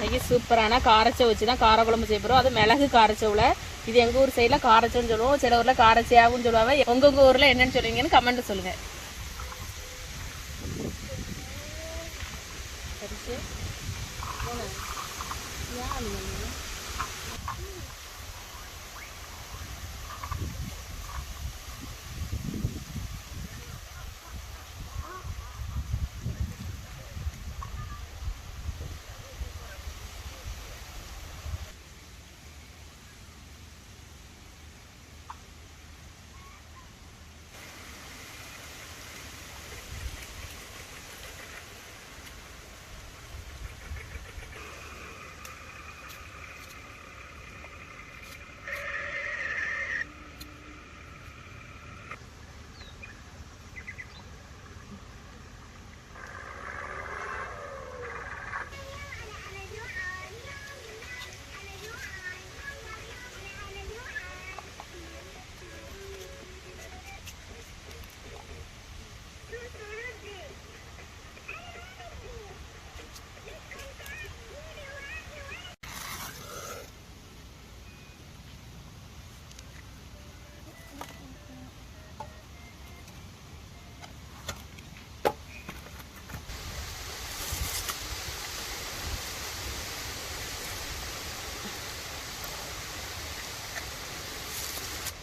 இன்னைக்கு சூப்பரான காரச்சை வச்சு தான் கார குழம்பு செய்ய போகிறோம். அது மிளகு காரச்சவுல. இது எங்கள் ஊர் சைடில் காரச்சவுன்னு சொல்லுவோம், சில ஊரில் காரச்சையாகவும் சொல்லுவாங்க. உங்கள் ஊரில் என்னன்னு சொல்லுவீங்கன்னு கமெண்ட் சொல்லுங்கள்.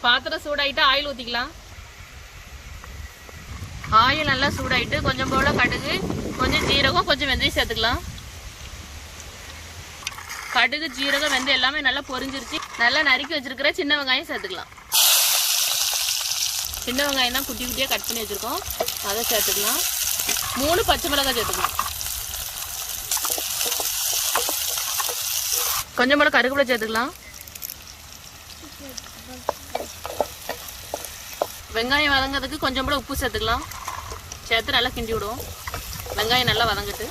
பாத்திரம் சூடாயிட்டு ஆயில் ஊற்றிக்கலாம். ஆயில் நல்லா சூடாயிட்டு கொஞ்சம் போல கடுகு, கொஞ்சம் ஜீரகம், கொஞ்சம் வெந்தயம் சேர்த்துக்கலாம். கடுகு, ஜீரகம், வெந்தயம் எல்லாமே நல்லா பொரிஞ்சிருச்சு. நல்லா நறுக்கி வச்சிருக்கிற சின்ன வெங்காயம் சேர்த்துக்கலாம். சின்ன வெங்காயம் தான் குட்டி குட்டியாக கட் பண்ணி வச்சுருக்கோம், அதை சேர்த்துக்கலாம். 3 பச்சை மிளகாய் சேர்த்துக்கலாம். கொஞ்சம் போல கருவேப்பிலை சேர்த்துக்கலாம். வெங்காயம் வதங்கிறதுக்கு கொஞ்சம் கூட உப்பு சேர்த்துக்கலாம். சேர்த்து நல்லா கிண்டி விடுவோம். வெங்காயம் நல்லா வதங்கிட்டு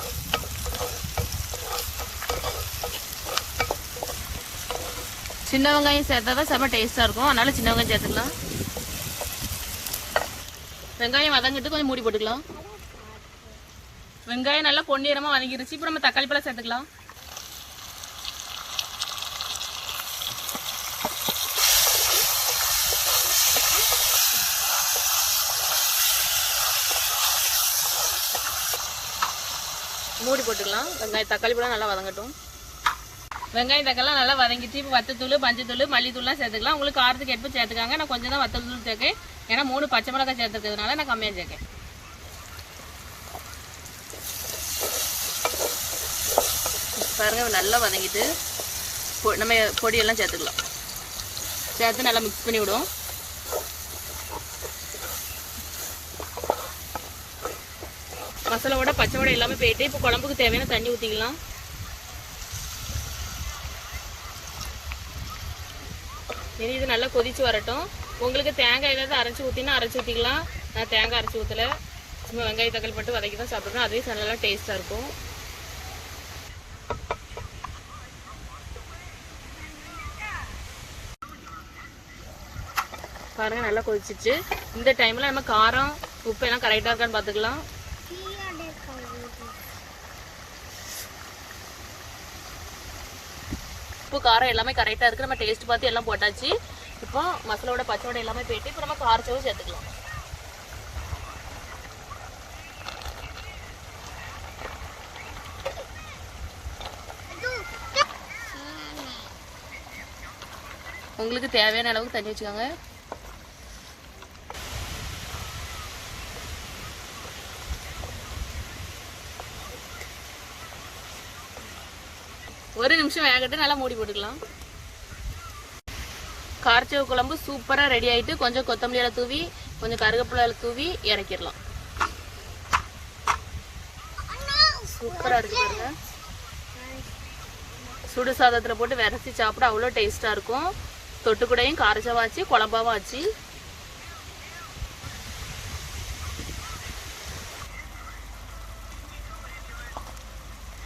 சின்ன வெங்காயம் சேர்த்தா தான் செம்ம டேஸ்ட்டாக இருக்கும், அதனால சின்ன வெங்காயம் சேர்த்துக்கலாம். வெங்காயம் வதங்கிட்டு கொஞ்சம் மூடி போட்டுக்கலாம். வெங்காயம் நல்லா பொன்னிறமாக வதங்கிருச்சு. இப்போ நம்ம தக்காளி பழம் சேர்த்துக்கலாம். மூடி போட்டுக்கலாம். வெங்காயம் தக்காளி பழம் நல்லா வதங்கட்டும். வெங்காயம் தக்காளிலாம் நல்லா வதங்கிட்டு இப்போ வத்தத்தூள், மஞ்சத்தூள், மல்லித்தூள்லாம் சேர்த்துக்கலாம். உங்களுக்கு காரத்துக்கு எடுத்து சேர்த்துக்காங்க. நான் கொஞ்சம் தான் வத்தத்தூள் சேர்க்கேன், ஏன்னா 3 பச்சை மிளகாய் சேர்த்துக்கிறதுனால நான் கம்மியாக சேர்க்கேன். பாருங்க நல்லா வதங்கிட்டு நம்ம பொடியெல்லாம் சேர்த்துக்கலாம். சேர்த்து நல்லா மிக்ஸ் பண்ணி விடுவோம். மசாலாவோட பச்சை வடை எல்லாமே போயிட்டு இப்போ குழம்புக்கு தேவையான தண்ணி ஊற்றிக்கலாம். இனி இது நல்லா கொதிச்சு வரட்டும். உங்களுக்கு தேங்காய் ஏதாவது அரைச்சி ஊற்றினா அரைச்சி ஊற்றிக்கலாம். நான் தேங்காய் அரைச்சி ஊற்றலை, சும்மா வெங்காயம் தக்காளி போட்டு வதக்கி தான் சாப்பிட்றோம். அதுவே நல்லா டேஸ்ட்டாக இருக்கும். பாருங்கள் நல்லா கொதிச்சிச்சு. இந்த டைமில் நம்ம காரம், உப்பு எல்லாம் கரெக்டாக இருக்கான்னு பார்த்துக்கலாம். உப்பு காரம் எல்லாமே கரெக்டாக இருக்குது. நம்ம டேஸ்ட் பார்த்து எல்லாம் போட்டாச்சு. இப்போ மசாலோட பச்சை வடை எல்லாமே போயிட்டு இப்போ நம்ம காரச்சவும் சேர்த்துக்கலாம். உங்களுக்கு தேவையான அளவுக்கு தண்ணி வச்சுக்கோங்க. ஒரு நிமிஷம் வேகட்டு, நல்லா மூடி போட்டுக்கலாம். காரச்சவு குழம்பு சூப்பராக ரெடி ஆகிட்டு கொஞ்சம் கொத்தமல்லி இலை தூவி, கொஞ்சம் கருவேப்பிலை தூவி இறக்கிடலாம். சூப்பராக இருக்கு பாருங்க. சுடு சாதத்தில் போட்டு விரச்சி சாப்பிட அவ்வளோ டேஸ்ட்டாக இருக்கும். தொட்டுக்கூடையும் காரச்சவாச்சு, குழம்பாவும் ஆச்சு.